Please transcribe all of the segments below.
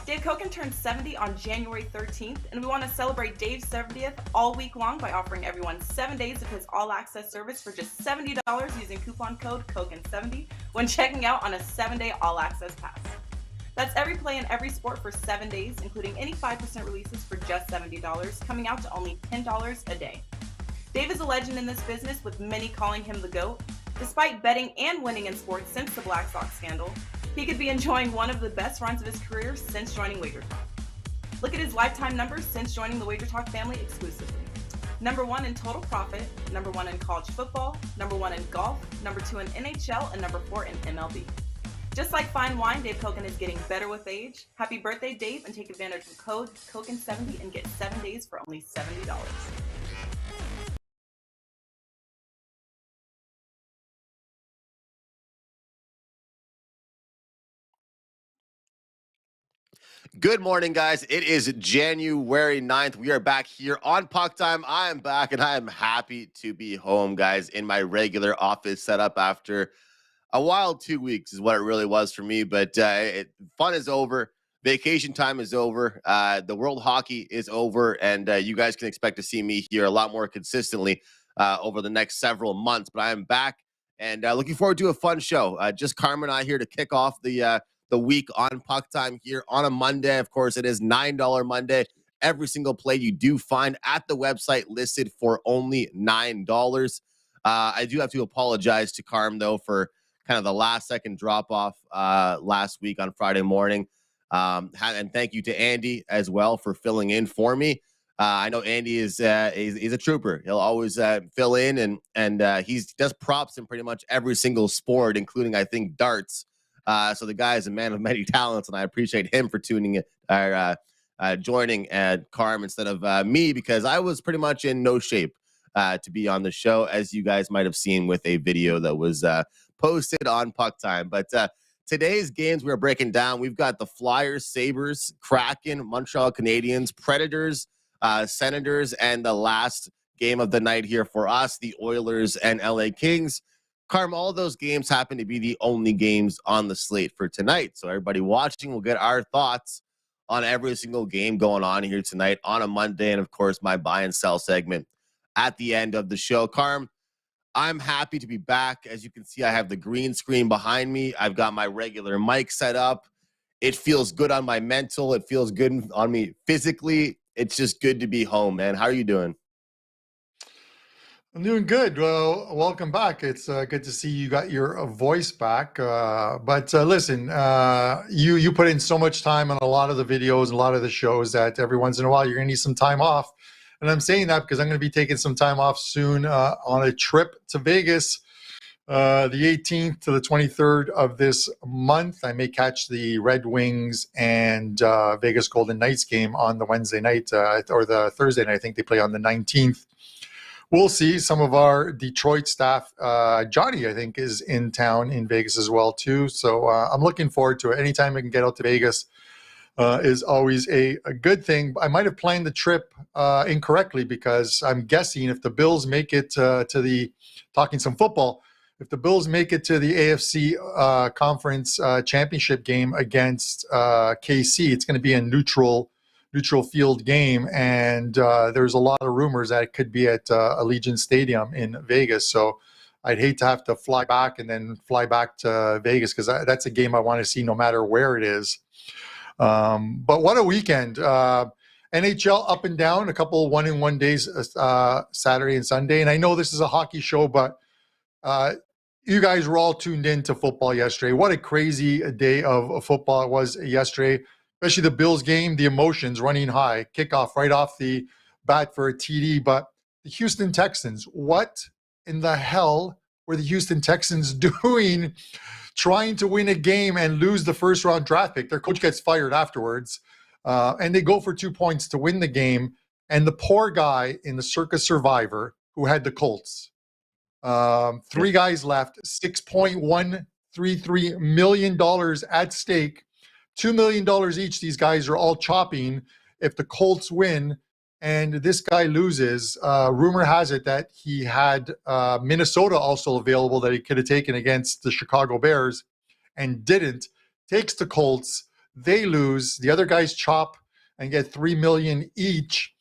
Dave Koken turned 70 on January 13th, and we want to celebrate Dave's 70th all week long by offering everyone 7 days of his all-access service for just $70 using coupon code KOKEN70 when checking out on a 7-day all-access pass. That's every play in every sport for 7 days, including any 5% releases for just $70, coming out to only $10 a day. Dave is a legend in this business, with many calling him the GOAT. Despite betting and winning in sports since the Black Sox scandal, he could be enjoying one of the best runs of his career since joining Wager Talk. Look at his lifetime numbers since joining the Wager Talk family exclusively. Number 1 in total profit, number 1 in college football, number 1 in golf, number 2 in NHL, and number 4 in MLB. Just like fine wine, Dave Koken is getting better with age. Happy birthday, Dave, and take advantage of code KOKEN70 and get 7 days for only $70. Good morning, guys. It is January 9th. We are back here on Puck Time. I am back, and I am happy to be home, guys, in my regular office setup after a wild 2 weeks is what it really was for me. But fun is over. Vacation time is over. The World Hockey is over, and you guys can expect to see me here a lot more consistently over the next several months. But I am back, and looking forward to a fun show. Just Carmine and I here to kick off the week on Puck Time here on a Monday. Of course, it is $9 Monday. Every single play you do find at the website listed for only $9. I do have to apologize to Carm, though, for kind of the last-second drop-off last week on Friday morning. And thank you to Andy as well for filling in for me. I know Andy is he's a trooper. He'll always fill in, and he does props in pretty much every single sport, including, I think, darts. So the guy is a man of many talents, and I appreciate him for joining Carm instead of me, because I was pretty much in no shape to be on the show, as you guys might have seen with a video that was posted on Puck Time. But today's games we're breaking down, we've got the Flyers, Sabres, Kraken, Montreal Canadiens, Predators, Senators, and the last game of the night here for us, the Oilers and LA Kings. Carm, all of those games happen to be the only games on the slate for tonight. So everybody watching will get our thoughts on every single game going on here tonight on a Monday. And, of course, my buy and sell segment at the end of the show. Carm, I'm happy to be back. As you can see, I have the green screen behind me. I've got my regular mic set up. It feels good on my mental. It feels good on me physically. It's just good to be home, man. How are you doing? I'm doing good. Well, welcome back. It's good to see you got your voice back. But listen, you put in so much time on a lot of the videos and a lot of the shows that every once in a while you're going to need some time off. And I'm saying that because I'm going to be taking some time off soon on a trip to Vegas, the 18th to the 23rd of this month. I may catch the Red Wings and Vegas Golden Knights game on the Wednesday night or the Thursday night. I think they play on the 19th. We'll see. Some of our Detroit staff, Johnny, I think, is in town in Vegas as well, too. So I'm looking forward to it. Anytime I can get out to Vegas is always a good thing. I might have planned the trip incorrectly, because I'm guessing if the Bills make it to the, talking some football, if the Bills make it to the AFC conference championship game against KC, it's going to be a neutral field game, and there's a lot of rumors that it could be at Allegiant Stadium in Vegas. So I'd hate to have to fly back and then fly back to Vegas, because that's a game I want to see no matter where it is. But what a weekend. NHL up and down, a couple 1-in-1 days, Saturday and Sunday. And I know this is a hockey show, but you guys were all tuned in to football yesterday. What a crazy day of football it was yesterday. Especially the Bills game, the emotions running high, kickoff right off the bat for a TD. But the Houston Texans, what in the hell were the Houston Texans doing trying to win a game and lose the first-round draft pick? Their coach gets fired afterwards, and they go for 2 points to win the game. And the poor guy in the Circus Survivor who had the Colts, 3 guys left, $6.133 million at stake. $2 million each. These guys are all chopping if the Colts win and this guy loses. Rumor has it that he had Minnesota also available that he could have taken against the Chicago Bears and didn't. Takes the Colts. they lose, the other guys chop and get $3 million each.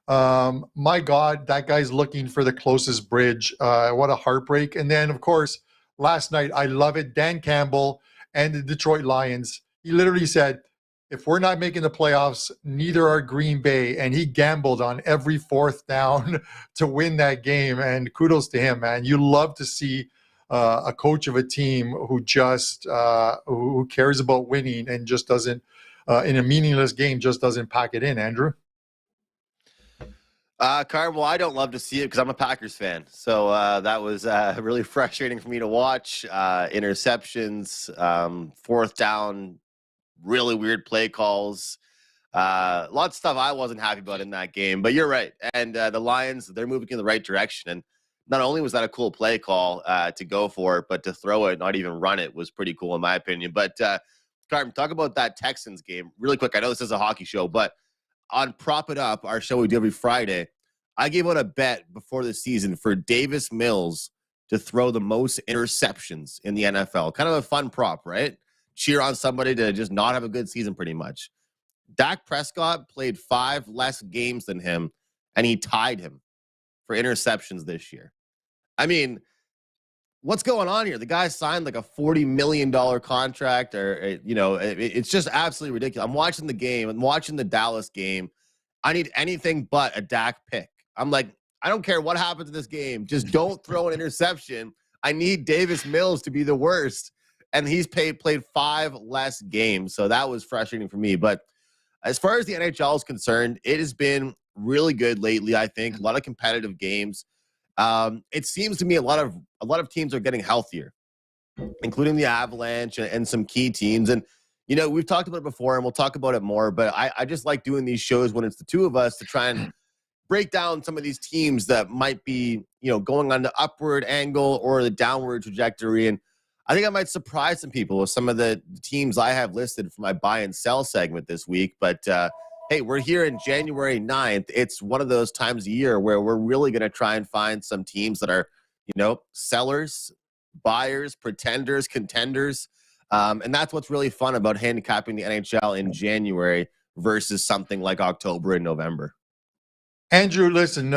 My God, that guy's looking for the closest bridge. What a heartbreak. And then, of course, last night, I love it. Dan Campbell and the Detroit Lions, he literally said, if we're not making the playoffs, neither are Green Bay. And he gambled on every fourth down to win that game. And kudos to him, man. You love to see a coach of a team who just who cares about winning and just doesn't, in a meaningless game, just doesn't pack it in, Andrew. Well, I don't love to see it because I'm a Packers fan. So that was really frustrating for me to watch. Interceptions, fourth down, really weird play calls. Lots of stuff I wasn't happy about in that game. But you're right. And the Lions, they're moving in the right direction. And not only was that a cool play call to go for it, but to throw it, not even run it, was pretty cool in my opinion. But Carmen, talk about that Texans game really quick. I know this is a hockey show, but on Prop It Up, our show we do every Friday, I gave out a bet before the season for Davis Mills to throw the most interceptions in the NFL. Kind of a fun prop, right? Cheer on somebody to just not have a good season pretty much. Dak Prescott played 5 less games than him, and he tied him for interceptions this year. I mean, what's going on here? The guy signed like a $40 million contract, or it's just absolutely ridiculous. I'm watching the game. I'm watching the Dallas game. I need anything but a Dak pick. I'm like, I don't care what happens in this game. Just don't throw an interception. I need Davis Mills to be the worst. And he's played 5 less games. So that was frustrating for me. But as far as the NHL is concerned, it has been really good lately, I think. A lot of competitive games. It seems to me a lot of teams are getting healthier, including the Avalanche and some key teams. And, we've talked about it before, and we'll talk about it more. But I just like doing these shows when it's the two of us to try and break down some of these teams that might be, going on the upward angle or the downward trajectory. And I think I might surprise some people with some of the teams I have listed for my buy and sell segment this week. But, hey, we're here in January 9th. It's one of those times a year where we're really going to try and find some teams that are, sellers, buyers, pretenders, contenders. And that's what's really fun about handicapping the NHL in January versus something like October and November. Andrew, listen,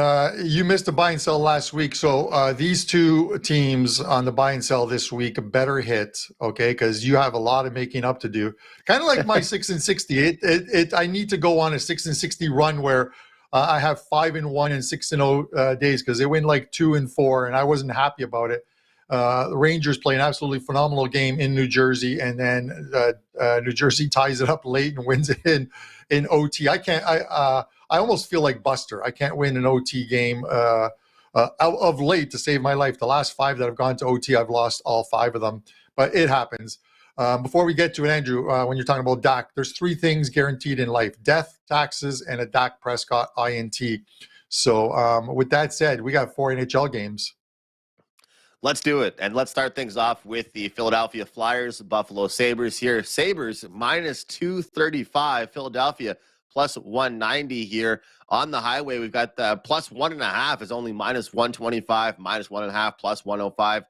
you missed the buy and sell last week. So these two teams on the buy and sell this week better hit, okay? Because you have a lot of making up to do. Kind of like my 6 and 60. I need to go on a 6 and 60 run where I have 5 and 1 and 6 and 0 days, because they win like 2 and 4, and I wasn't happy about it. The Rangers play an absolutely phenomenal game in New Jersey, and then New Jersey ties it up late and wins it in OT. I almost feel like Buster. I can't win an OT game of late to save my life. The last 5 that have gone to OT, I've lost all 5 of them, but it happens. Before we get to it, Andrew, when you're talking about Dak, there's 3 things guaranteed in life: death, taxes, and a Dak Prescott INT. So with that said, we got 4 NHL games. Let's do it. And let's start things off with the Philadelphia Flyers, Buffalo Sabres here. Sabres minus 235, Philadelphia plus 190 here. On the highway, we've got the plus 1.5 is only minus 125, minus 1.5, plus 105.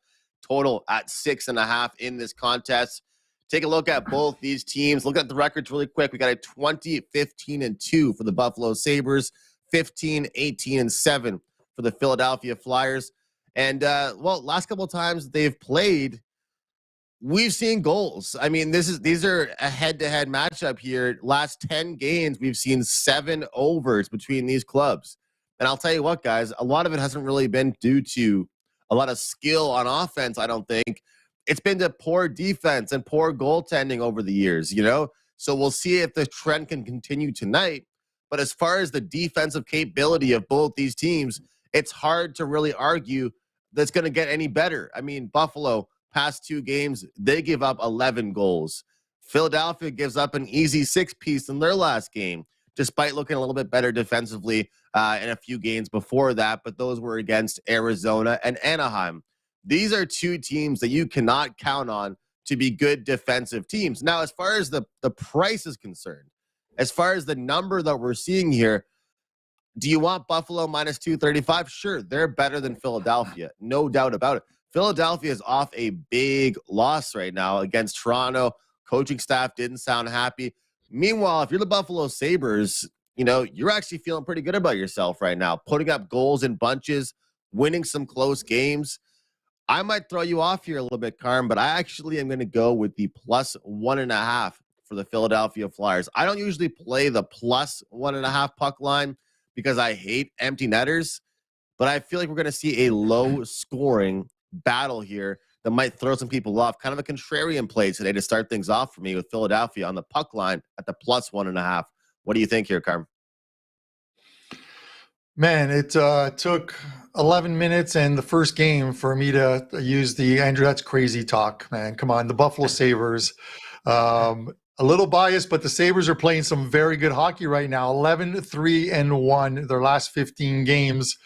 Total at 6.5 in this contest. Take a look at both these teams. Look at the records really quick. We got a 20-15-2 for the Buffalo Sabres, 15-18-7 for the Philadelphia Flyers. And, last couple of times they've played, we've seen goals. I mean, these are a head-to-head matchup here. Last 10 games, we've seen 7 overs between these clubs. And I'll tell you what, guys, a lot of it hasn't really been due to a lot of skill on offense, I don't think. It's been to poor defense and poor goaltending over the years, So we'll see if the trend can continue tonight. But as far as the defensive capability of both these teams, it's hard to really argue that's going to get any better. I mean, Buffalo, past 2 games, they give up 11 goals. Philadelphia gives up an easy 6-piece in their last game, despite looking a little bit better defensively in a few games before that. But those were against Arizona and Anaheim. These are 2 teams that you cannot count on to be good defensive teams. Now, as far as the price is concerned, as far as the number that we're seeing here, do you want Buffalo minus 235? Sure, they're better than Philadelphia. No doubt about it. Philadelphia is off a big loss right now against Toronto. Coaching staff didn't sound happy. Meanwhile, if you're the Buffalo Sabres, you're actually feeling pretty good about yourself right now, putting up goals in bunches, winning some close games. I might throw you off here a little bit, Carm, but I actually am going to go with the +1.5 for the Philadelphia Flyers. I don't usually play the +1.5 puck line because I hate empty netters, but I feel like we're going to see a low-scoring battle here that might throw some people off. Kind of a contrarian play today to start things off for me with Philadelphia on the puck line at the +1.5. What do you think here, Carm? Man, it took 11 minutes and the first game for me to use the Andrew, that's crazy talk, man. Come on, the Buffalo Sabres. A little biased, but the Sabres are playing some very good hockey right now. 11-3-1 their last 15 games.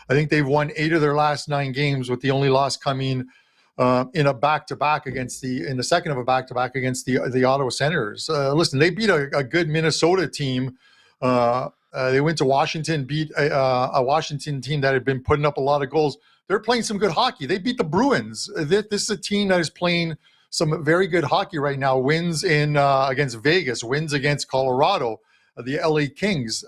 I think they've won 8 of their last 9 games, with the only loss coming in a back-to-back in the second of a back-to-back against the Ottawa Senators. Listen, they beat a good Minnesota team. They went to Washington, beat a Washington team that had been putting up a lot of goals. They're playing some good hockey. They beat the Bruins. This is a team that is playing some very good hockey right now. Wins against Vegas, wins against Colorado, the LA Kings.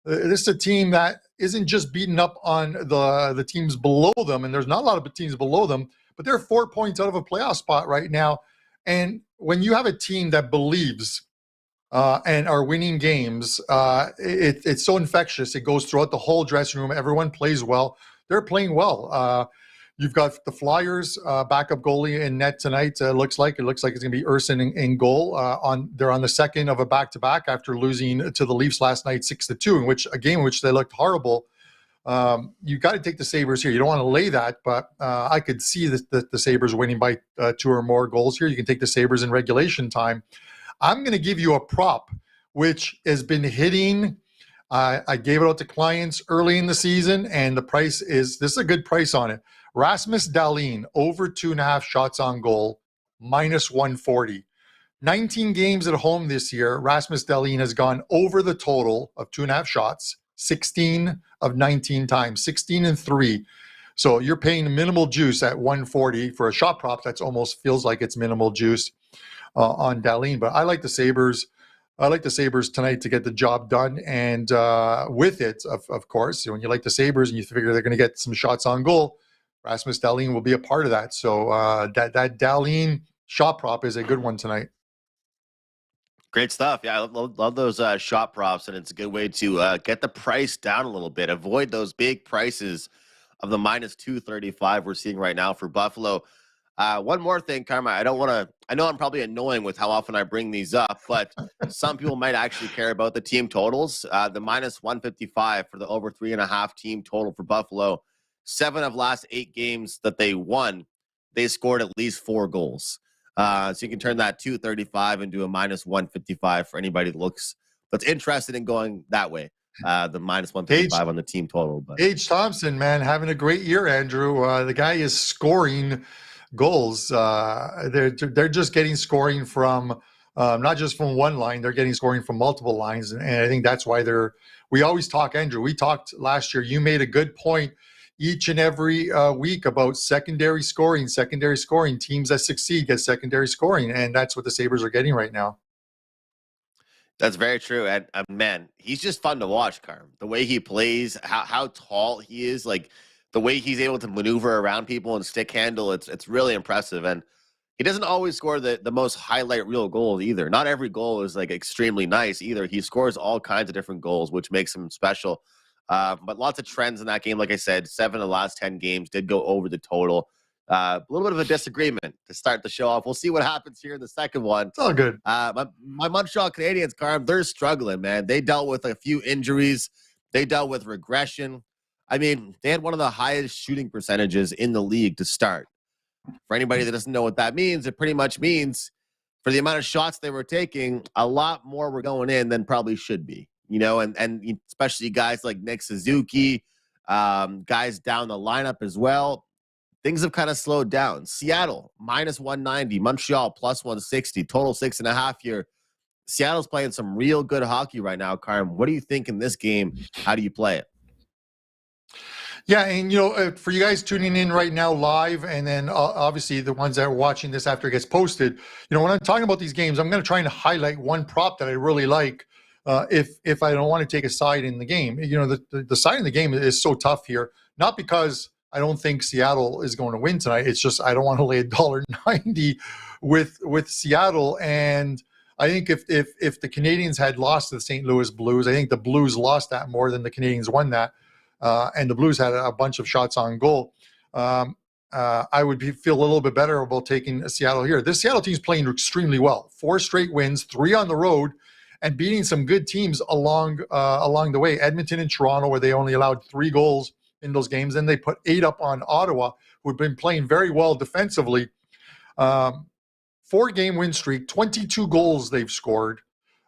This is a team that isn't just beating up on the teams below them, and there's not a lot of teams below them, but they're 4 points out of a playoff spot right now. And when you have a team that believes and are winning games, it's so infectious. It goes throughout the whole dressing room. Everyone plays well. They're playing well. You've got the Flyers backup goalie in net tonight. It looks like it's going to be Urson in goal. They're on the second of a back-to-back after losing to the Leafs last night 6-2, a game in which they looked horrible. You've got to take the Sabres here. You don't want to lay that, but I could see the Sabres winning by 2 or more goals here. You can take the Sabres in regulation time. I'm going to give you a prop, which has been hitting. I gave it out to clients early in the season, and this is a good price on it. Rasmus Dahlin, over 2.5 shots on goal, -140. 19 games at home this year, Rasmus Dahlin has gone over the total of 2.5 shots, 16 of 19 times, 16-3. So you're paying minimal juice at 140 for a shot prop. That's almost feels like it's minimal juice on Dahlin. But I like the Sabres. I like the Sabres tonight to get the job done. And with it, of course, when you like the Sabres and you figure they're going to get some shots on goal, Rasmus Dahlin will be a part of that. So that Dahlin shot prop is a good one tonight. Great stuff. Yeah, I love those shot props, and it's a good way to get the price down a little bit. Avoid those big prices of the -235 we're seeing right now for Buffalo. One more thing, Karma. I know I'm probably annoying with how often I bring these up, but some people might actually care about the team totals. The -155 for the over 3.5 team total for Buffalo. 7 of last 8 games that they won, they scored at least 4 goals. So you can turn that 235 into a -155 for anybody that's interested in going that way. The -155 on the team total. But Tage Thompson, man, having a great year, Andrew. The guy is scoring goals. They're just getting scoring from not just from one line. They're getting scoring from multiple lines, and I think that's why we always talk, Andrew. We talked last year. You made a good point each and every week about secondary scoring. Teams that succeed get secondary scoring, and that's what the Sabres are getting right now. That's very true. And man, he's just fun to watch, Carm. The way he plays, how tall he is, like the way he's able to maneuver around people and stick handle, it's really impressive. And he doesn't always score the most highlight reel goals either. Not every goal is like extremely nice either. He scores all kinds of different goals, which makes him special. But lots of trends in that game. Like I said, 7 of the last 10 games did go over the total. A little bit of a disagreement to start the show off. We'll see what happens here in the second one. It's all good. My Montreal Canadiens, Carm, they're struggling, man. They dealt with a few injuries. They dealt with regression. I mean, they had one of the highest shooting percentages in the league to start. For anybody that doesn't know what that means, it pretty much means for the amount of shots they were taking, a lot more were going in than probably should be. And especially guys like Nick Suzuki, guys down the lineup as well. Things have kind of slowed down. Seattle, -190. Montreal, +160. Total 6.5 here. Seattle's playing some real good hockey right now, Carm. What do you think in this game? How do you play it? Yeah, and for you guys tuning in right now live, and then obviously the ones that are watching this after it gets posted, when I'm talking about these games, I'm going to try and highlight one prop that I really like. If I don't want to take a side in the game, the side in the game is so tough here. Not because I don't think Seattle is going to win tonight. It's just I don't want to lay $1.90 with Seattle. And I think if the Canadiens had lost to the St. Louis Blues, I think the Blues lost that more than the Canadiens won that. And the Blues had a bunch of shots on goal. I would feel a little bit better about taking Seattle here. This Seattle team's playing extremely well. 4 straight wins, 3 on the road, and beating some good teams along the way. Edmonton and Toronto, where they only allowed 3 goals in those games. Then they put 8 up on Ottawa, who had been playing very well defensively. 4-game win streak, 22 goals they've scored.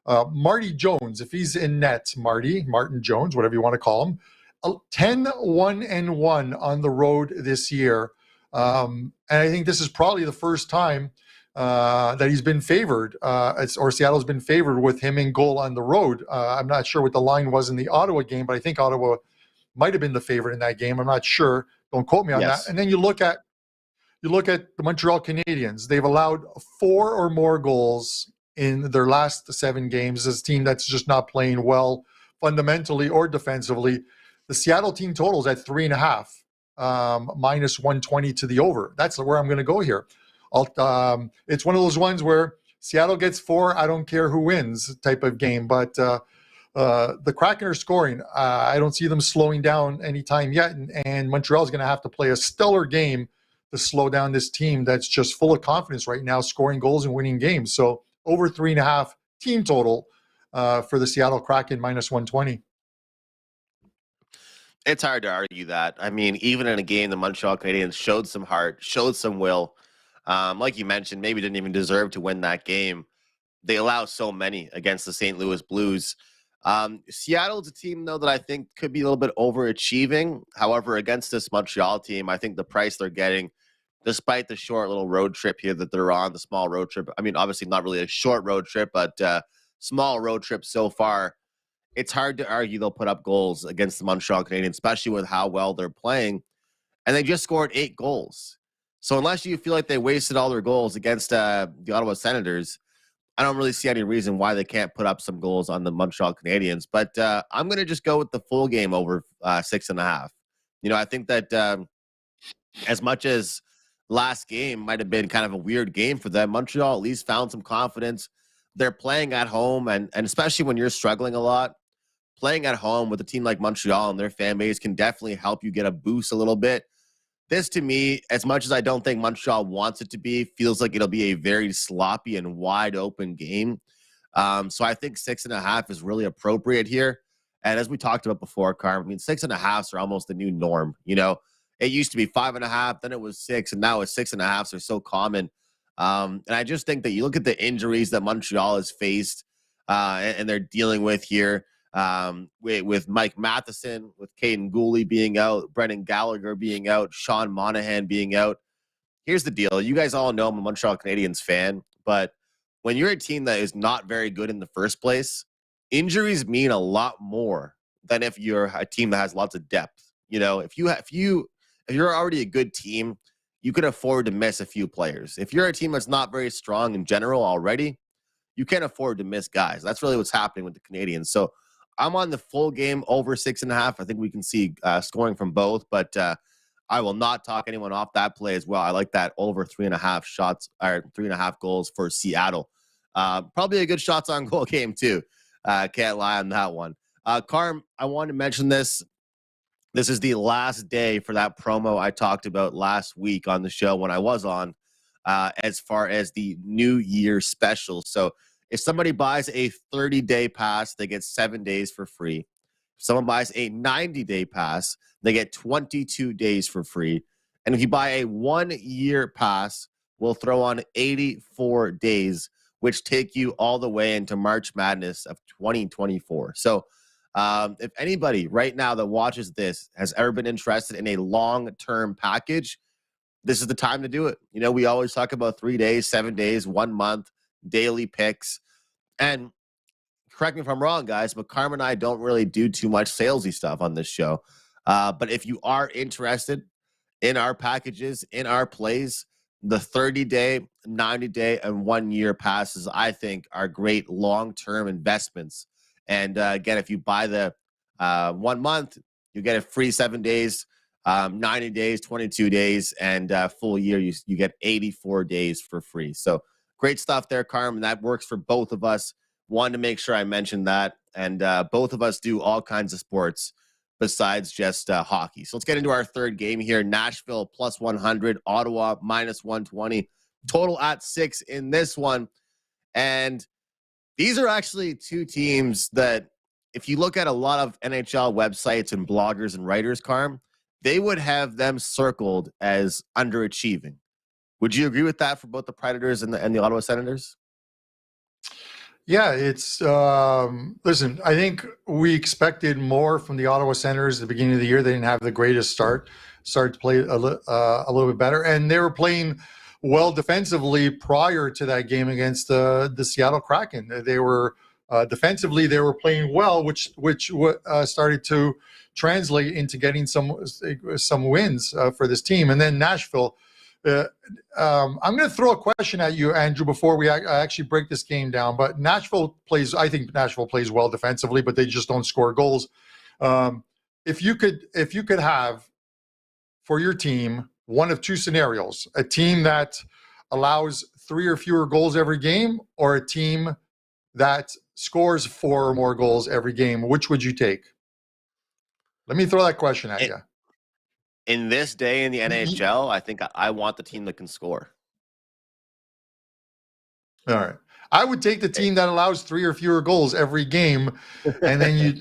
Marty Jones, if he's in net, Martin Jones, whatever you want to call him, 10-1-1 on the road this year. And I think this is probably the first time that he's been favored, or Seattle's been favored with him in goal on the road. I'm not sure what the line was in the Ottawa game, but I think Ottawa might have been the favorite in that game. I'm not sure. Don't quote me on that. And then you look at the Montreal Canadiens. They've allowed 4 or more goals in their last 7 games. This team that's just not playing well fundamentally or defensively. The Seattle team totals at 3.5, minus 120 to the over. That's where I'm going to go here. It's one of those ones where Seattle gets 4, I don't care who wins type of game. But the Kraken are scoring. I don't see them slowing down anytime yet. And Montreal's going to have to play a stellar game to slow down this team that's just full of confidence right now, scoring goals and winning games. So over 3.5 team total for the Seattle Kraken, minus 120. It's hard to argue that. I mean, even in a game, the Montreal Canadiens showed some heart, showed some will. Like you mentioned, maybe didn't even deserve to win that game. They allow so many against the St. Louis Blues. Seattle's a team, though, that I think could be a little bit overachieving. However, against this Montreal team, I think the price they're getting, despite the short little road trip here that they're on, the small road trip. I mean, obviously not really a short road trip, but small road trip so far. It's hard to argue they'll put up goals against the Montreal Canadiens, especially with how well they're playing. And they just scored 8 goals. So unless you feel like they wasted all their goals against the Ottawa Senators, I don't really see any reason why they can't put up some goals on the Montreal Canadiens. But I'm going to just go with the full game over 6.5. I think that as much as last game might have been kind of a weird game for them, Montreal at least found some confidence. They're playing at home, and especially when you're struggling a lot, playing at home with a team like Montreal and their fan base can definitely help you get a boost a little bit. This, to me, as much as I don't think Montreal wants it to be, feels like it'll be a very sloppy and wide open game. So I think 6.5 is really appropriate here. And as we talked about before, Carm, I mean, 6.5s are almost the new norm. It used to be 5.5, then it was 6, and now it's 6.5s are so common. And I just think that you look at the injuries that Montreal has faced and they're dealing with here. With Mike Matheson, with Caden Gooley being out, Brendan Gallagher being out, Sean Monahan being out. Here's the deal. You guys all know I'm a Montreal Canadiens fan, but when you're a team that is not very good in the first place, injuries mean a lot more than if you're a team that has lots of depth. If you're already a good team, you can afford to miss a few players. If you're a team that's not very strong in general already, you can't afford to miss guys. That's really what's happening with the Canadiens. So I'm on the full game over 6.5. I think we can see scoring from both, but I will not talk anyone off that play as well. I like that over 3.5 shots or 3.5 goals for Seattle. Probably a good shots on goal game too. Can't lie on that one. Carm, I wanted to mention this. This is the last day for that promo I talked about last week on the show when I was on, as far as the New Year special. So if somebody buys a 30-day pass, they get 7 days for free. If someone buys a 90-day pass, they get 22 days for free. And if you buy a 1-year pass, we'll throw on 84 days, which take you all the way into March Madness of 2024. So if anybody right now that watches this has ever been interested in a long-term package, this is the time to do it. We always talk about 3 days, 7 days, 1 month, daily picks. And correct me if I'm wrong, guys, but Carmen and I don't really do too much salesy stuff on this show. But if you are interested in our packages, in our plays, the 30-day, 90-day, and 1-year passes, I think, are great long-term investments. And again, if you buy the 1 month, you get a free 7 days, 90 days, 22 days, and full year, you get 84 days for free. So great stuff there, Carm. That works for both of us. Wanted to make sure I mentioned that. And both of us do all kinds of sports besides just hockey. So let's get into our third game here. Nashville plus 100, Ottawa minus 120. Total at 6 in this one. And these are actually two teams that, if you look at a lot of NHL websites and bloggers and writers, Carm, they would have them circled as underachieving. Would you agree with that for both the Predators and the Ottawa Senators? Yeah, it's listen, I think we expected more from the Ottawa Senators at the beginning of the year. They didn't have the greatest start. Started to play a little bit better, and they were playing well defensively prior to that game against the Seattle Kraken. They were defensively, they were playing well, which started to translate into getting some wins for this team. And then Nashville. I'm going to throw a question at you, Andrew, before we actually break this game down. But I think Nashville plays well defensively, but they just don't score goals. If you could have for your team one of two scenarios: a team that allows 3 or fewer goals every game, or a team that scores 4 or more goals every game, which would you take? Let me throw that question at you. In this day in the NHL, I think I want the team that can score. All right. I would take the team that allows 3 or fewer goals every game, and then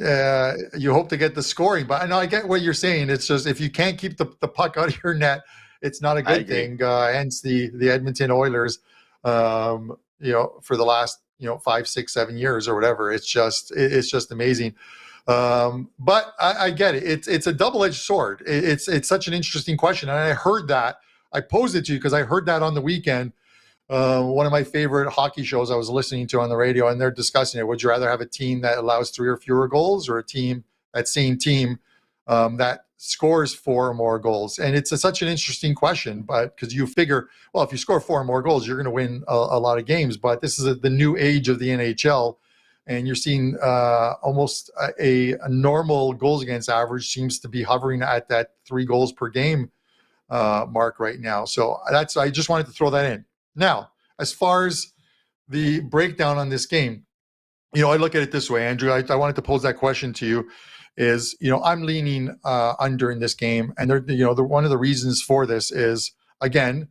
you hope to get the scoring. But I know I get what you're saying. It's just, if you can't keep the puck out of your net, it's not a good thing. Hence the Edmonton Oilers, for the last 5, 6, 7 years or whatever. It's just amazing. But I get it. It's a double-edged sword. It's such an interesting question. And I heard that. I posed it to you because I heard that on the weekend. One of my favorite hockey shows I was listening to on the radio, and they're discussing it. Would you rather have a team that allows 3 or fewer goals, or that same team that scores 4 or more goals? And it's such an interesting question, but because you figure, well, if you score 4 or more goals, you're going to win a lot of games. But this is the new age of the NHL. And you're seeing almost a normal goals against average seems to be hovering at that 3 goals per game mark right now. So I just wanted to throw that in. Now, as far as the breakdown on this game, I look at it this way, Andrew. I wanted to pose that question to you. Is I'm leaning under in this game, and one of the reasons for this is, again,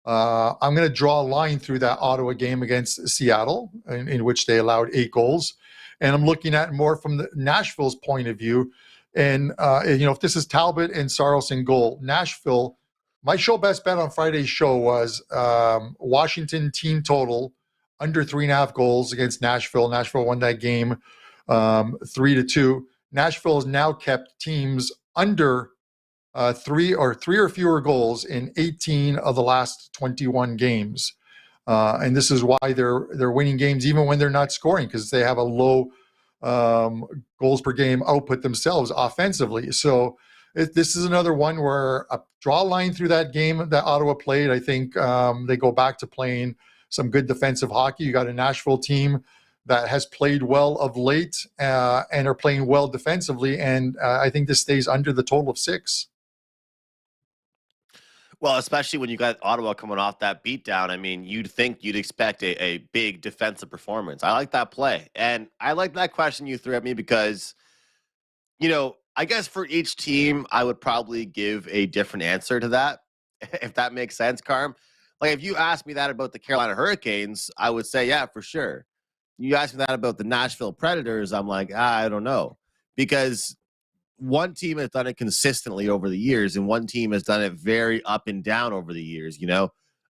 I'm going to draw a line through that Ottawa game against Seattle, in which they allowed 8 goals. And I'm looking at more from the Nashville's point of view. And, if this is Talbot and Saros in goal, Nashville, my show best bet on Friday's show was Washington team total under 3.5 goals against Nashville. Nashville won that game 3-2. Nashville has now kept teams under 3 or fewer goals in 18 of the last 21 games. And this is why they're winning games even when they're not scoring, because they have a low goals per game output themselves offensively. So this is another one where draw a line through that game that Ottawa played. I think they go back to playing some good defensive hockey. You got a Nashville team that has played well of late and are playing well defensively. And I think this stays under the total of 6. Well, especially when you got Ottawa coming off that beatdown. I mean, you'd expect a big defensive performance. I like that play. And I like that question you threw at me because, I guess for each team, I would probably give a different answer to that, if that makes sense, Carm. Like, if you asked me that about the Carolina Hurricanes, I would say, yeah, for sure. You asked me that about the Nashville Predators, I'm like, I don't know. Because one team has done it consistently over the years, and one team has done it very up and down over the years,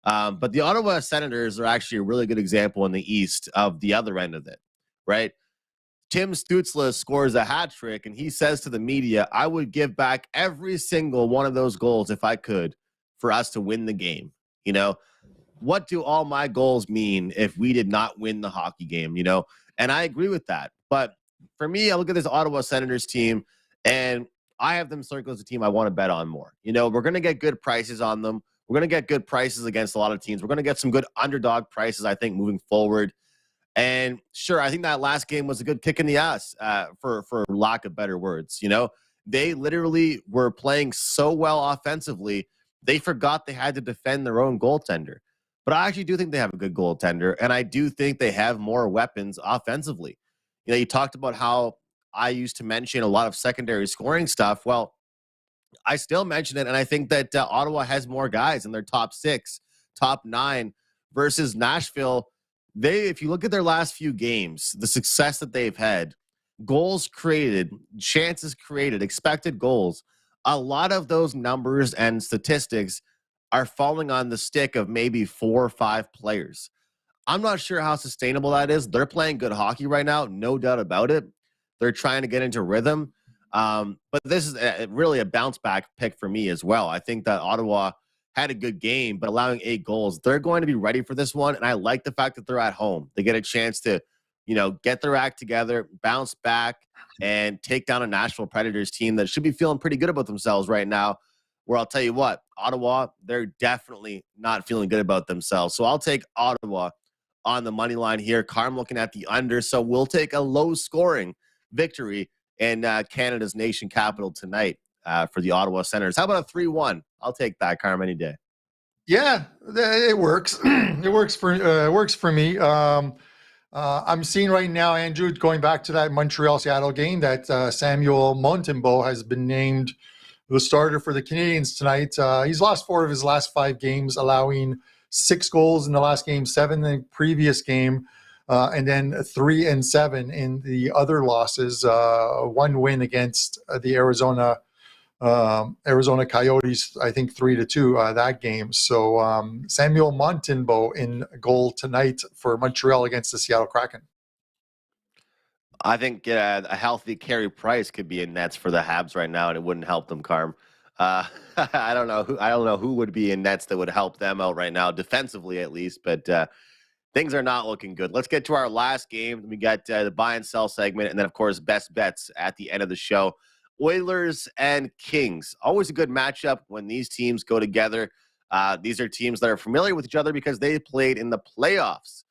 But the Ottawa Senators are actually a really good example in the East of the other end of it, right? Tim Stützle scores a hat trick, and he says to the media, I would give back every single one of those goals if I could for us to win the game. What do all my goals mean if we did not win the hockey game, And I agree with that. But for me, I look at this Ottawa Senators team, and I have them circled as a team I want to bet on more. You know, we're going to get good prices on them. We're going to get good prices against a lot of teams. We're going to get some good underdog prices, I think, moving forward. And sure, I think that last game was a good kick in the ass, for lack of better words. You know, they literally were playing so well offensively, they forgot they had to defend their own goaltender. But I actually do think they have a good goaltender, and I do think they have more weapons offensively. You know, you talked about how I used to mention a lot of secondary scoring stuff. Well, I still mention it, and I think that Ottawa has more guys in their top 6, top 9 versus Nashville. If you look at their last few games, the success that they've had, goals created, chances created, expected goals, a lot of those numbers and statistics are falling on the stick of maybe 4 or 5 players. I'm not sure how sustainable that is. They're playing good hockey right now, no doubt about it. They're trying to get into rhythm. But this is really a bounce back pick for me as well. I think that Ottawa had a good game, but allowing 8 goals, they're going to be ready for this one. And I like the fact that they're at home. They get a chance to, you know, get their act together, bounce back, and take down a Nashville Predators team that should be feeling pretty good about themselves right now. Where I'll tell you what, Ottawa, they're definitely not feeling good about themselves. So I'll take Ottawa on the money line here. Carm looking at the under. So we'll take a low scoring victory in Canada's nation capital tonight for the Ottawa Senators. How about a 3-1? I'll take that, Carm, any day. Yeah, it works. It works for me. I'm seeing right now, Andrew, going back to that Montreal-Seattle game, that Samuel Montembeault has been named the starter for the Canadiens tonight. He's lost 4 of his last 5 games, allowing 6 goals in the last game, 7 in the previous game, and then 3 and 7 in the other losses. 1 win against the Arizona Coyotes, I think 3-2 that game. So Samuel Montembeault in goal tonight for Montreal against the Seattle Kraken. I think a healthy Carey Price could be in nets for the Habs right now, and it wouldn't help them, Carm. I don't know who would be in nets that would help them out right now, defensively at least. But things are not looking good. Let's get to our last game. We got the buy and sell segment, and then of course best bets at the end of the show. Oilers and Kings. Always a good matchup when these teams go together. These are teams that are familiar with each other because they played in the playoffs.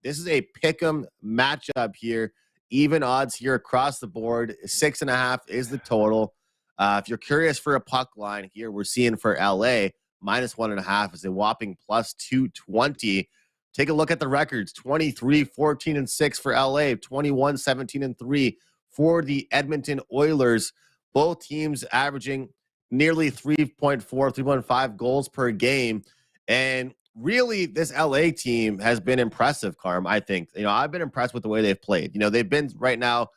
This is a pick'em matchup here. Even odds here across the board. 6.5 is the total. If you're curious for a puck line here, we're seeing for LA -1.5 is a whopping +220. Take a look at the records. 23-14-6 for LA, 21-17-3 for the Edmonton Oilers. Both teams averaging nearly 3.4, 3.5 goals per game. And really, this LA team has been impressive, Carm, I think. You know, I've been impressed with the way they've played. You know, they've been right now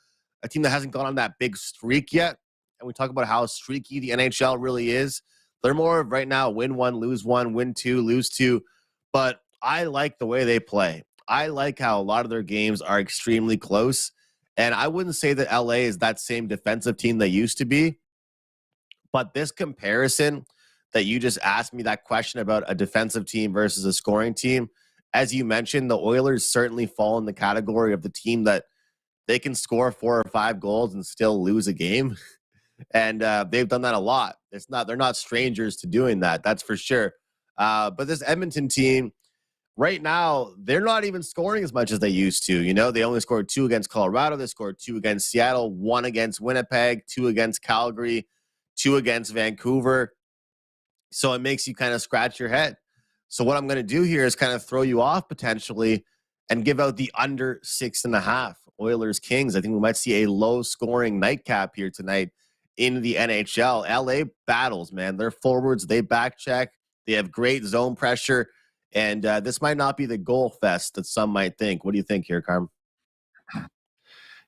a team that hasn't gone on that big streak yet. And we talk about how streaky the NHL really is. They're more of right now win 1, lose 1, win 2, lose 2. But I like the way they play. I like how a lot of their games are extremely close. And I wouldn't say that LA is that same defensive team they used to be. But this comparison that you just asked me, that question about a defensive team versus a scoring team, as you mentioned, the Oilers certainly fall in the category of the team that they can score 4 or 5 goals and still lose a game. And they've done that a lot. They're not strangers to doing that. That's for sure. But this Edmonton team right now, they're not even scoring as much as they used to. You know, they only scored 2 against Colorado. They scored 2 against Seattle, 1 against Winnipeg, 2 against Calgary, 2 against Vancouver. So it makes you kind of scratch your head. So what I'm going to do here is kind of throw you off potentially and give out the under 6.5 Oilers Kings. I think we might see a low scoring nightcap here tonight in the NHL. LA battles, man. They're forwards. They back check. They have great zone pressure. And this might not be the goal fest that some might think. What do you think here, Carm?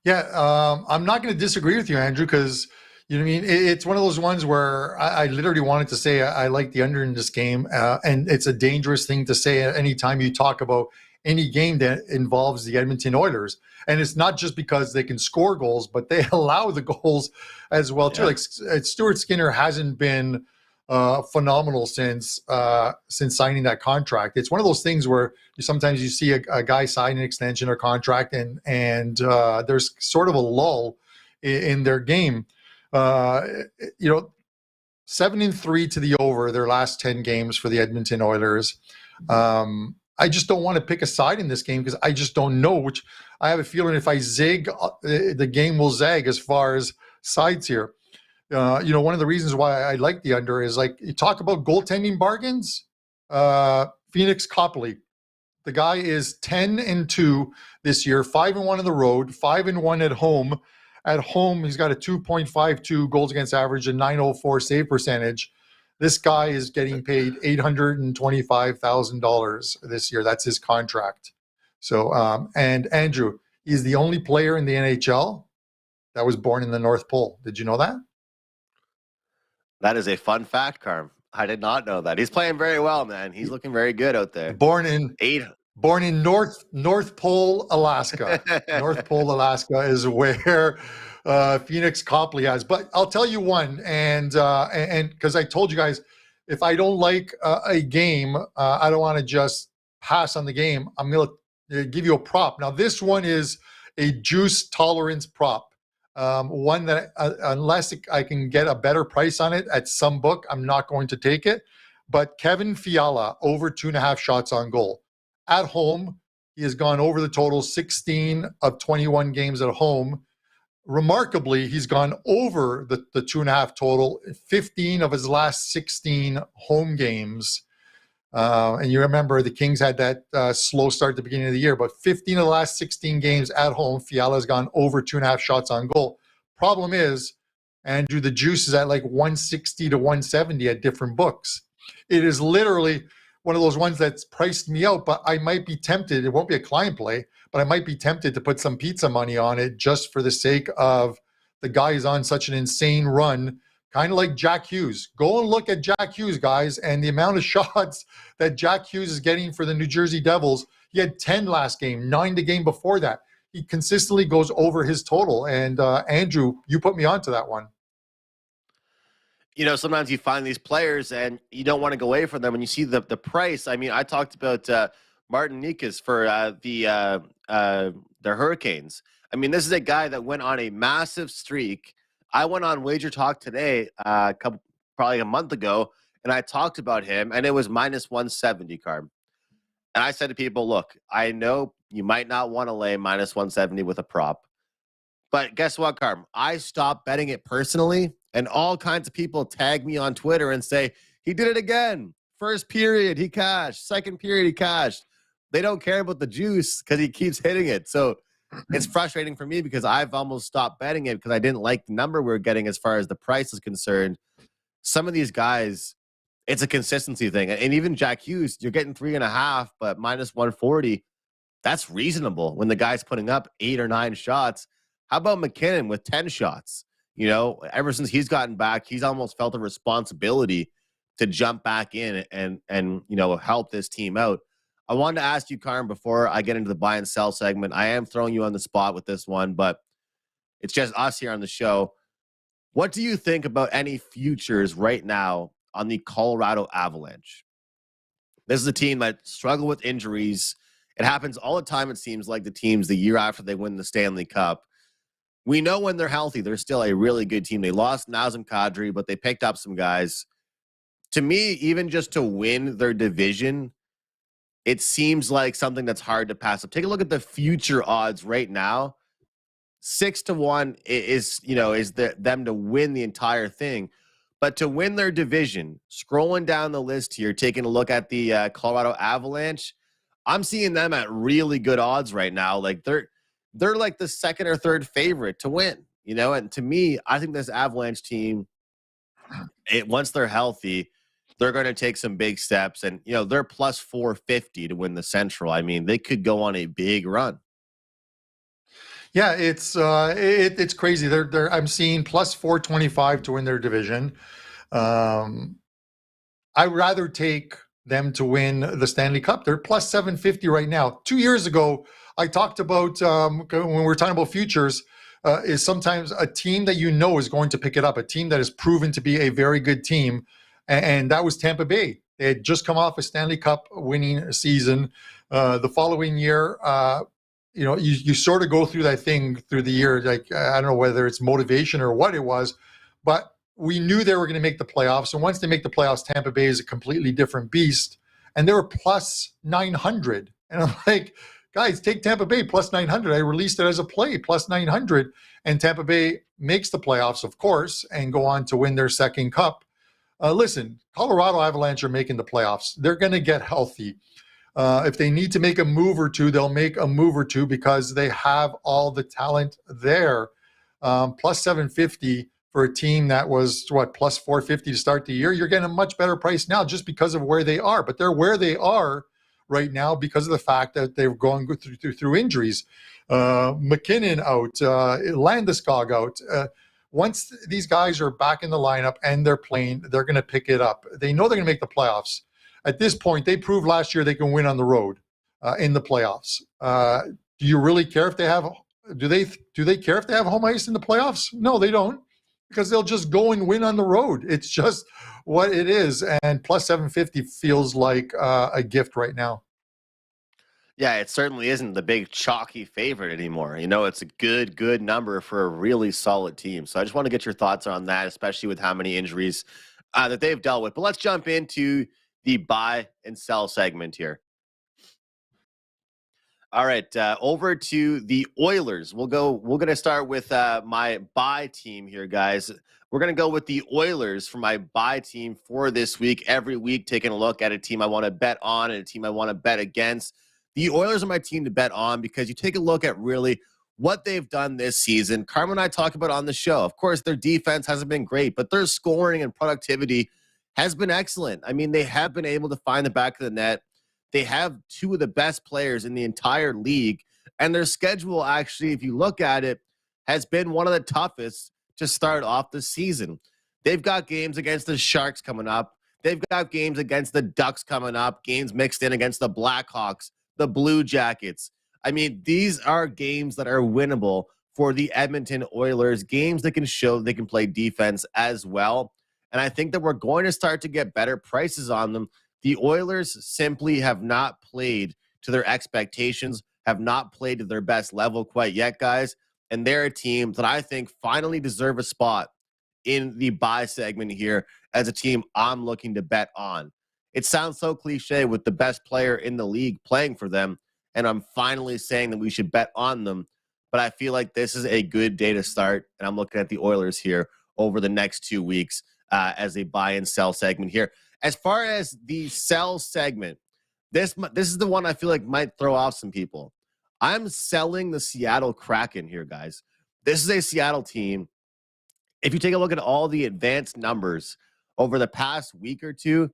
Yeah, I'm not going to disagree with you, Andrew, because you know what I mean? It's one of those ones where I literally wanted to say I like the under in this game. And it's a dangerous thing to say at any time you talk about any game that involves the Edmonton Oilers. And it's not just because they can score goals, but they allow the goals as well, too. Yeah. Like Stuart Skinner hasn't been phenomenal since signing that contract. It's one of those things where sometimes you see a guy sign an extension or contract and there's sort of a lull in their game. Uh, you know, 7-3 to the over their last 10 games for the Edmonton Oilers. I just don't want to pick a side in this game because I just don't know which. I have a feeling if I zig, the game will zag as far as sides here. One of the reasons why I like the under is, like, you talk about goaltending bargains. Phoenix Copley, the guy is 10-2 this year, 5-1 on the road, 5-1 at home. At home, he's got a 2.52 goals against average and 904 save percentage. This guy is getting paid $825,000 this year. That's his contract. So, and Andrew, he's the only player in the NHL that was born in the North Pole. Did you know that? That is a fun fact, Carm. I did not know that. He's playing very well, man. He's looking very good out there. Born in North Pole, Alaska. North Pole, Alaska is where Phoenix Copley has. But I'll tell you one, and because I told you guys, if I don't like a game, I don't want to just pass on the game. I'm going to give you a prop. Now, this one is a juice tolerance prop. One that unless I can get a better price on it at some book, I'm not going to take it. But Kevin Fiala, over 2.5 shots on goal. At home, he has gone over the total 16 of 21 games at home. Remarkably, he's gone over the 2.5 total, 15 of his last 16 home games. And you remember the Kings had that slow start at the beginning of the year, but 15 of the last 16 games at home, Fiala has gone over 2.5 shots on goal. Problem is, Andrew, the juice is at like 160 to 170 at different books. It is literally one of those ones that's priced me out, but I might be tempted. It won't be a client play, but I might be tempted to put some pizza money on it just for the sake of the guy is on such an insane run. Kind of like Jack Hughes. Go and look at Jack Hughes, guys, and the amount of shots that Jack Hughes is getting for the New Jersey Devils. He had 10 last game, 9 the game before that. He consistently goes over his total. And Andrew, you put me onto that one. You know, sometimes you find these players and you don't want to go away from them when you see the price. I mean, I talked about Martin Nikas for the Hurricanes. I mean, this is a guy that went on a massive streak. I went on Wager Talk today, probably a month ago, and I talked about him, and it was minus 170, Carm. And I said to people, look, I know you might not want to lay minus 170 with a prop, but guess what, Carm? I stopped betting it personally, and all kinds of people tag me on Twitter and say, he did it again. First period, he cashed. Second period, he cashed. They don't care about the juice because he keeps hitting it. So it's frustrating for me because I've almost stopped betting it because I didn't like the number we're getting as far as the price is concerned. Some of these guys, it's a consistency thing. And even Jack Hughes, you're getting 3.5, but minus 140. That's reasonable when the guy's putting up 8 or 9 shots. How about McInnis with 10 shots? You know, ever since he's gotten back, he's almost felt a responsibility to jump back in and you know, help this team out. I wanted to ask you, Carm, before I get into the buy and sell segment. I am throwing you on the spot with this one, but it's just us here on the show. What do you think about any futures right now on the Colorado Avalanche? This is a team that struggle with injuries. It happens all the time, it seems like, the teams the year after they win the Stanley Cup. We know when they're healthy, they're still a really good team. They lost Nazem Kadri, but they picked up some guys. To me, even just to win their division, it seems like something that's hard to pass up. Take a look at the future odds right now. 6-1 is them to win the entire thing. But to win their division, scrolling down the list here, taking a look at the Colorado Avalanche, I'm seeing them at really good odds right now. Like they're like the second or third favorite to win, you know? And to me, I think this Avalanche team, once they're healthy, they're going to take some big steps. And, you know, they're plus 450 to win the Central. I mean, they could go on a big run. Yeah, it's crazy. I'm seeing plus 425 to win their division. I'd rather take them to win the Stanley Cup. They're plus 750 right now. 2 years ago, I talked about when we were talking about futures, is sometimes a team that you know is going to pick it up, a team that has proven to be a very good team. And that was Tampa Bay. They had just come off a Stanley Cup winning season. The following year, you know, you sort of go through that thing through the year. Like, I don't know whether it's motivation or what it was, but we knew they were going to make the playoffs. And once they make the playoffs, Tampa Bay is a completely different beast. And they were plus 900. And I'm like, guys, take Tampa Bay plus 900. I released it as a play, plus 900. And Tampa Bay makes the playoffs, of course, and go on to win their second cup. Listen, Colorado Avalanche are making the playoffs. They're going to get healthy. If they need to make a move or two, they'll make a move or two because they have all the talent there. Plus 750 for a team that was, plus 450 to start the year. You're getting a much better price now just because of where they are. But they're where they are right now because of the fact that they're going through injuries. McInnis out, Landeskog out. Once these guys are back in the lineup and they're playing, they're going to pick it up. They know they're going to make the playoffs. At this point, they proved last year they can win on the road in the playoffs. Do you really care if they have? Do they care if they have home ice in the playoffs? No, they don't, because they'll just go and win on the road. It's just what it is. And plus 750 feels like a gift right now. Yeah, it certainly isn't the big chalky favorite anymore. It's a good number for a really solid team. So I just want to get your thoughts on that, especially with how many injuries that they've dealt with. But let's jump into the buy and sell segment here. All right, over to the Oilers. We're going to start with my buy team here, guys. We're going to go with the Oilers for my buy team for this week. Every week, taking a look at a team I want to bet on and a team I want to bet against. The Oilers are my team to bet on because you take a look at really what they've done this season. Carmen and I talk about on the show. Of course, their defense hasn't been great, but their scoring and productivity has been excellent. I mean, they have been able to find the back of the net. They have two of the best players in the entire league, and their schedule, actually, if you look at it, has been one of the toughest to start off the season. They've got games against the Sharks coming up. They've got games against the Ducks coming up, games mixed in against the Blackhawks, the Blue Jackets. I mean, these are games that are winnable for the Edmonton Oilers, games that can show they can play defense as well. And I think that we're going to start to get better prices on them. The Oilers simply have not played to their expectations, have not played to their best level quite yet, guys. And they're a team that I think finally deserve a spot in the buy segment here as a team I'm looking to bet on. It sounds so cliche with the best player in the league playing for them, and I'm finally saying that we should bet on them. But I feel like this is a good day to start, and I'm looking at the Oilers here over the next 2 weeks as a buy and sell segment here. As far as the sell segment, this is the one I feel like might throw off some people. I'm selling the Seattle Kraken here, guys. This is a Seattle team. If you take a look at all the advanced numbers over the past week or two,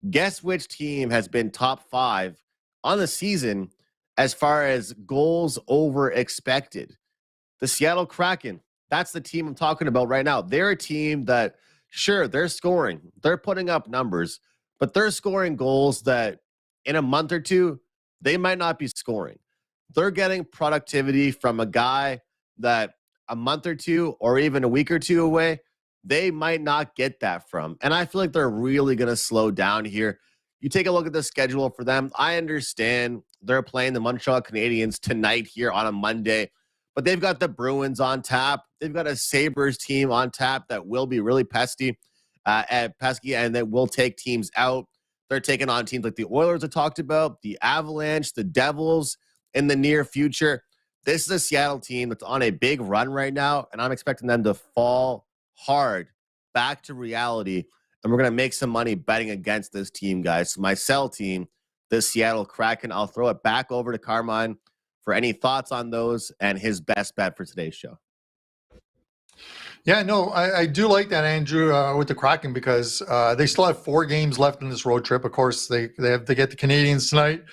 guess which team has been top 5 on the season as far as goals over expected? The Seattle Kraken. That's the team I'm talking about right now. They're a team that, sure, they're scoring. They're putting up numbers, but they're scoring goals that in a month or two, they might not be scoring. They're getting productivity from a guy that a month or two or even a week or two away, they might not get that from. And I feel like they're really going to slow down here. You take a look at the schedule for them. I understand they're playing the Montreal Canadiens tonight here on a Monday, but they've got the Bruins on tap. They've got a Sabres team on tap that will be really pesky and that will take teams out. They're taking on teams like the Oilers I talked about, the Avalanche, the Devils in the near future. This is a Seattle team that's on a big run right now, and I'm expecting them to fall hard back to reality, and we're going to make some money betting against this team, guys. So my sell team, the Seattle Kraken. I'll throw it back over to Carmine for any thoughts on those and his best bet for today's show. Yeah, no, I do like that, Andrew, with the Kraken because they still have 4 games left in this road trip. Of course, they have to get the Canadiens tonight,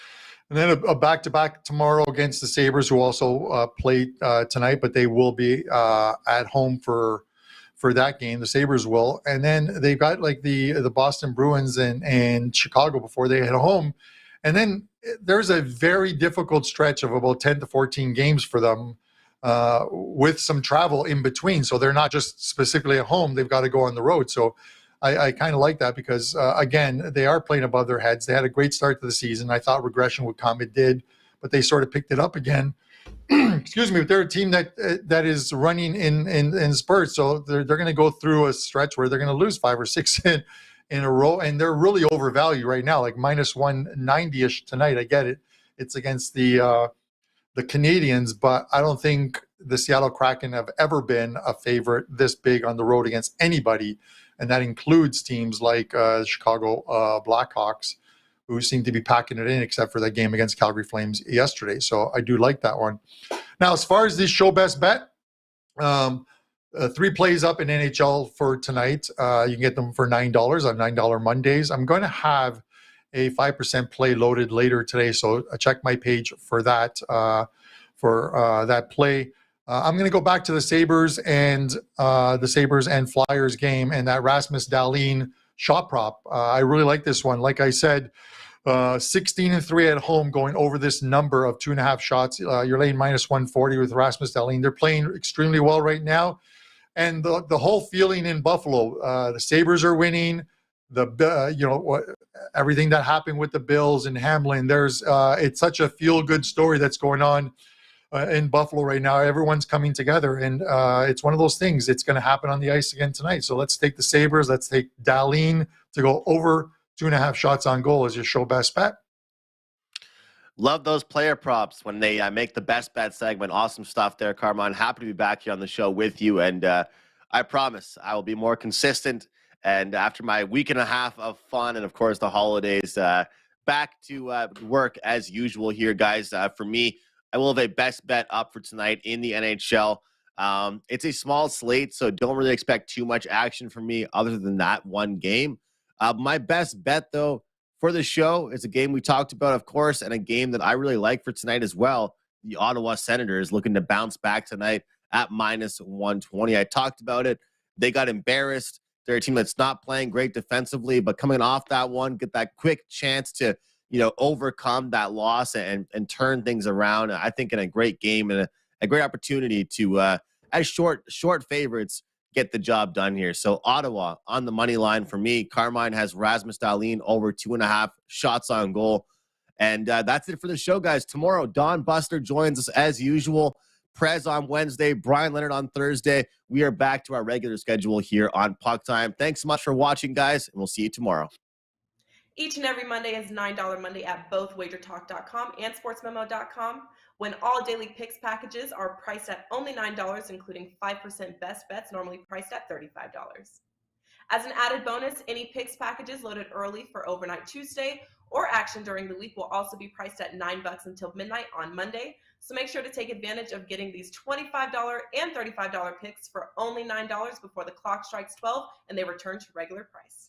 and then a back-to-back tomorrow against the Sabres, who also play tonight, but they will be at home for that game. The Sabres will, and then they've got like the Boston Bruins and Chicago before they head home, and then there's a very difficult stretch of about 10 to 14 games for them. With some travel in between. So they're not just specifically at home, they've got to go on the road. So I kind of like that because, again, they are playing above their heads. They had a great start to the season. I thought regression would come. It did, but they sort of picked it up again. excuse me, but they're a team that is running in spurts. So they're going to go through a stretch where they're going to lose 5 or 6 in a row, and they're really overvalued right now, like minus 190-ish tonight. I get it. It's against the Canadiens, but I don't think the Seattle Kraken have ever been a favorite this big on the road against anybody, and that includes teams like Chicago Blackhawks, who seem to be packing it in, except for that game against Calgary Flames yesterday. So I do like that one. Now, as far as the show best bet, 3 plays up in NHL for tonight. You can get them for $9 on $9 Mondays. I'm going to have a 5% play loaded later today, so check my page for that that play. I'm going to go back to the Sabres and Flyers game and that Rasmus Dahlin shot prop. I really like this one. Like I said, 16-3 at home, going over this number of 2.5 shots. You're laying minus 140 with Rasmus Dahlin. They're playing extremely well right now. And the whole feeling in Buffalo, the Sabres are winning. Everything that happened with the Bills and Hamlin, it's such a feel-good story that's going on in Buffalo right now. Everyone's coming together, and it's one of those things. It's going to happen on the ice again tonight. So let's take the Sabres. Let's take Dahlin to go over 2.5 shots on goal as your show best bet. Love those player props when they make the best bet segment. Awesome stuff there, Carmine. Happy to be back here on the show with you. And I promise I will be more consistent. And after my week and a half of fun and, of course, the holidays, back to work as usual here, guys. For me, I will have a best bet up for tonight in the NHL. It's a small slate, so don't really expect too much action from me other than that one game. My best bet, though, for the show is a game we talked about, of course, and a game that I really like for tonight as well. The Ottawa Senators looking to bounce back tonight at minus 120. I talked about it. They got embarrassed. They're a team that's not playing great defensively, but coming off that one, get that quick chance to, overcome that loss and turn things around. I think in a great game and a great opportunity to, as short favorites, get the job done here. So Ottawa on the money line for me. Carmine has Rasmus Dahlin over 2.5 shots on goal. And that's it for the show, guys. Tomorrow, Don Buster joins us as usual. Prez on Wednesday, Brian Leonard on Thursday. We are back to our regular schedule here on Puck Time. Thanks so much for watching, guys, and we'll see you tomorrow. Each and every Monday is $9 Monday at both wagertalk.com and sportsmemo.com, when all daily picks packages are priced at only $9, including 5% best bets, normally priced at $35. As an added bonus, any picks packages loaded early for Overnight Tuesday or action during the week will also be priced at $9 until midnight on Monday. So make sure to take advantage of getting these $25 and $35 picks for only $9 before the clock strikes 12 and they return to regular price.